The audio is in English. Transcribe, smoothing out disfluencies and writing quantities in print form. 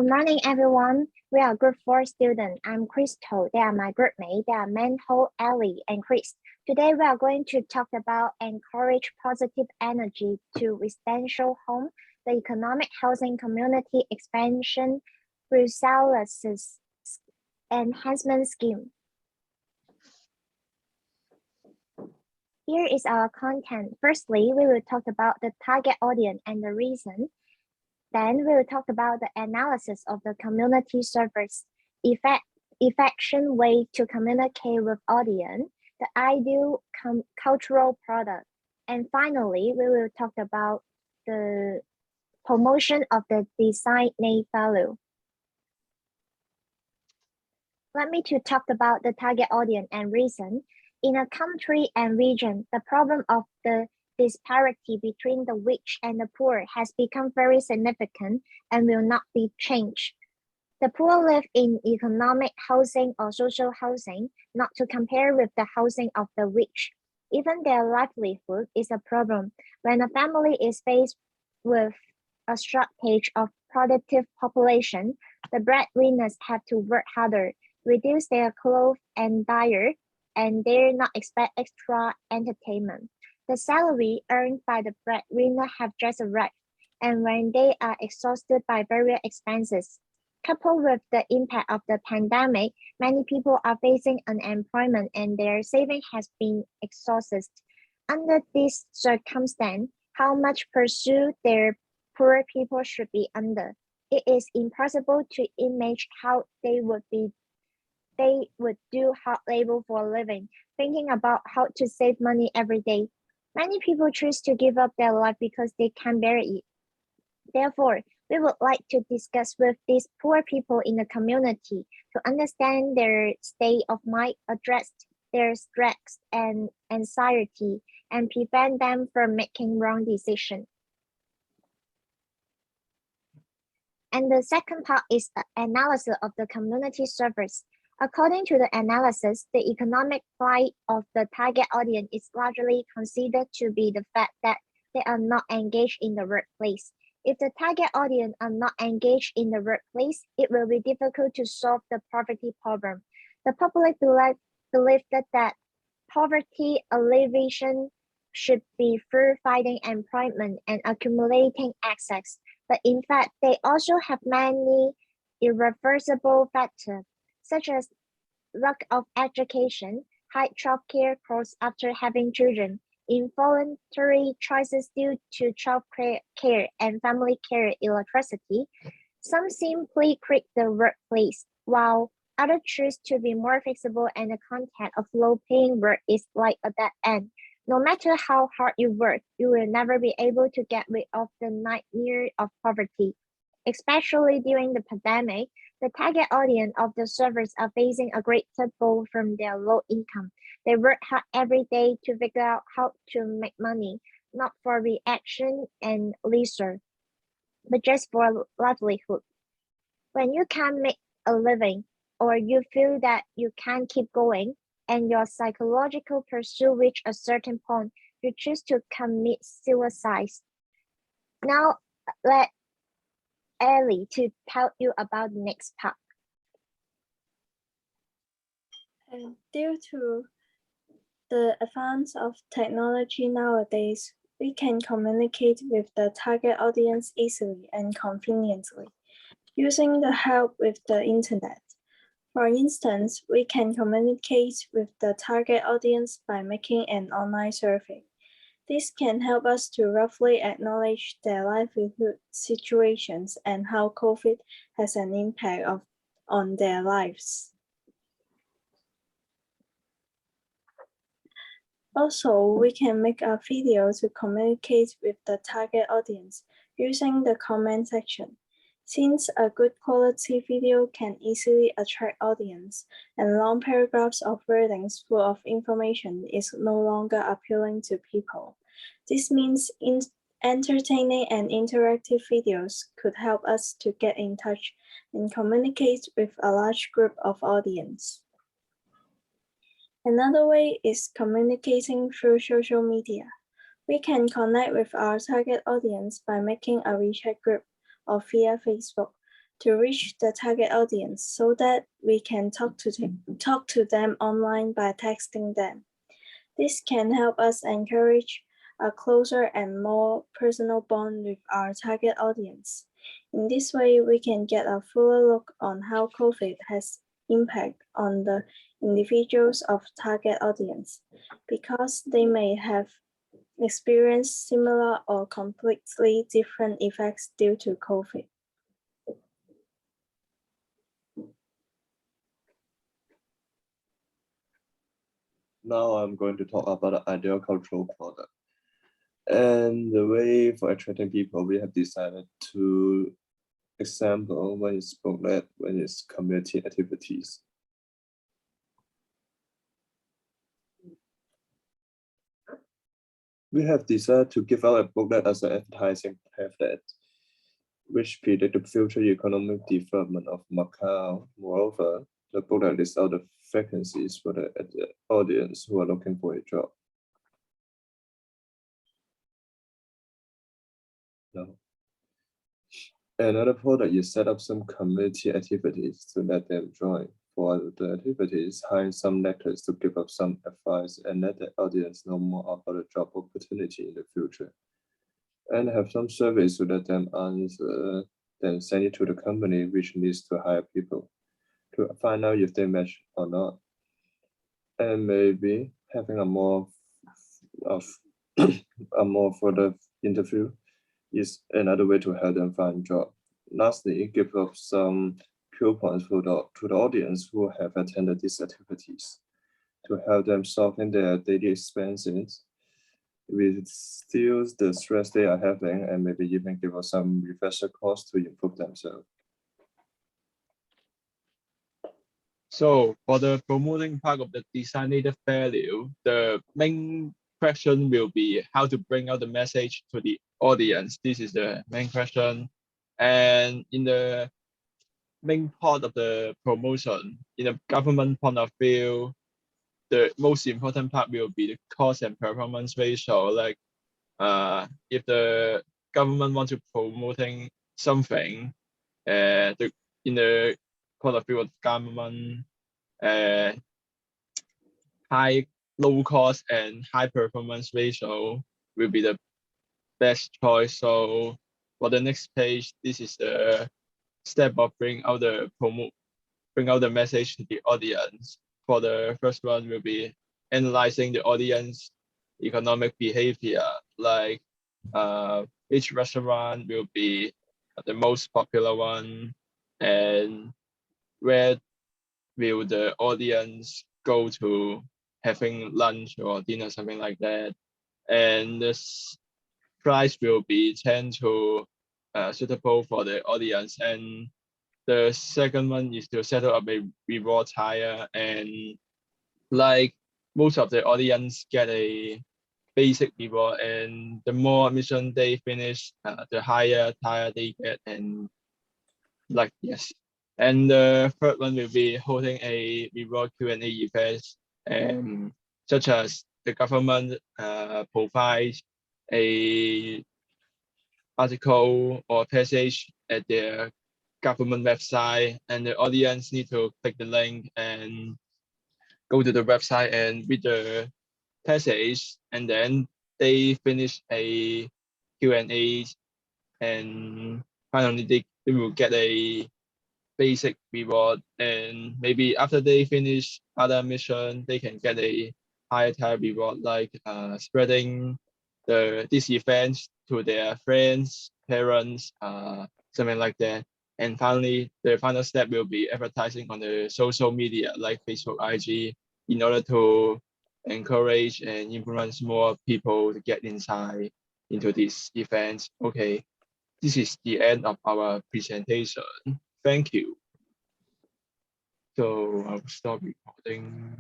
Good morning, everyone. We are Group 4 students. I'm Crystal. They are my group mates. They are Manho, Ellie, and Chris. Today, we are going to talk about encourage positive energy to residential home, the economic housing community expansion resilience enhancement scheme. Here is our content. Firstly, we will talk about the target audience and the reason. Then we will talk about the analysis of the community service, effective way to communicate with audience, the ideal cultural product. And finally, we will talk about the promotion of the designated value. Let me to talk about the target audience and reason. In a country and region, the problem of the disparity between the rich and the poor has become very significant and will not be changed. The poor live in economic housing or social housing, not to compare with the housing of the rich. Even their livelihood is a problem. When a family is faced with a shortage of productive population, the breadwinners have to work harder, reduce their clothes and diet, and dare not expect extra entertainment. The salary earned by the breadwinner have just arrived, and when they are exhausted by various expenses, coupled with the impact of the pandemic, many people are facing unemployment and their saving has been exhausted. Under this circumstance, how much pursuit their poor people should be under. It is impossible to imagine how they would do hard labor for a living, thinking about how to save money every day. Many people choose to give up their life because they can't bear it. Therefore, we would like to discuss with these poor people in the community to understand their state of mind, address their stress and anxiety, and prevent them from making wrong decisions. And the second part is the analysis of the community service. According to the analysis, the economic plight of the target audience is largely considered to be the fact that they are not engaged in the workplace. If the target audience are not engaged in the workplace, it will be difficult to solve the poverty problem. The public believe that poverty alleviation should be through finding employment and accumulating assets, but in fact, they also have many irreversible factors, such as lack of education, high childcare costs after having children, involuntary choices due to child care and family care illiteracy. Some simply quit the workplace, while others choose to be more flexible, and the content of low-paying work is like a dead end. No matter how hard you work, you will never be able to get rid of the nightmare of poverty. Especially during the pandemic, the target audience of the service are facing a great blow from their low income. They work hard every day to figure out how to make money, not for reaction and leisure, but just for livelihood. When you can't make a living, or you feel that you can't keep going, and your psychological pursuit reach a certain point, you choose to commit suicide. Now, let Ellie to tell you about the next part. Due to the advance of technology nowadays, we can communicate with the target audience easily and conveniently, using the help with the internet. For instance, we can communicate with the target audience by making an online survey. This can help us to roughly acknowledge their livelihood situations and how COVID has an impact on their lives. Also, we can make a video to communicate with the target audience using the comment section. Since a good quality video can easily attract audience, and long paragraphs of wordings full of information is no longer appealing to people. This means entertaining and interactive videos could help us to get in touch and communicate with a large group of audience. Another way is communicating through social media. We can connect with our target audience by making a WeChat group or via Facebook. to reach the target audience so that we can talk to them online by texting them. This can help us encourage a closer and more personal bond with our target audience. In this way, we can get a fuller look on how COVID has impact on the individuals of target audience, because they may have experienced similar or completely different effects due to COVID. Now I'm going to talk about the ideal cultural product. And the way for attracting people, we have decided to example when it's booklet, when it's community activities. We have decided to give out a booklet as an advertising pamphlet, which predict the future economic development of Macau. Moreover, the booklet lists out the vacancies for the audience who are looking for a job. No. Another product is set up some community activities to let them join. For the activities, hire some lecturers to give up some advice and let the audience know more about the job opportunity in the future. And have some surveys to let them answer, then send it to the company which needs to hire people to find out if they match or not. And maybe having a more further interview is another way to help them find a job. Lastly, give up some coupons to the audience who have attended these activities to help them solving their daily expenses with still the stress they are having, and maybe even give us some refresher course to improve themselves. So for the promoting part of the designated value, the main question will be how to bring out the message to the audience. This is the main question. And in the main part of the promotion, in a government point of view, the most important part will be the cost and performance ratio. Like if the government wants to promoting something, in the point of view of government, low cost and high performance ratio will be the best choice. So for the next page, this is the step of bring out the message to the audience. For the first one will be analyzing the audience economic behavior, like which restaurant will be the most popular one, and where will the audience go to having lunch or dinner, something like that. And this price will be tend to suitable for the audience. And the second one is to set up a reward tier, and like most of the audience get a basic reward, and the more admission they finish, the higher tier they get. And like, yes. And the third one will be holding a reward Q&A event, such as the government provides a article or passage at their government website, and the audience need to click the link and go to the website and read the passage, and then they finish a Q&A, and finally they will get a basic reward. And maybe after they finish other mission, they can get a higher tier reward, like spreading this event to their friends, parents, something like that. And finally, the final step will be advertising on the social media like Facebook, IG, in order to encourage and influence more people to get inside into this event. Okay, this is the end of our presentation. Thank you. So I'll stop recording.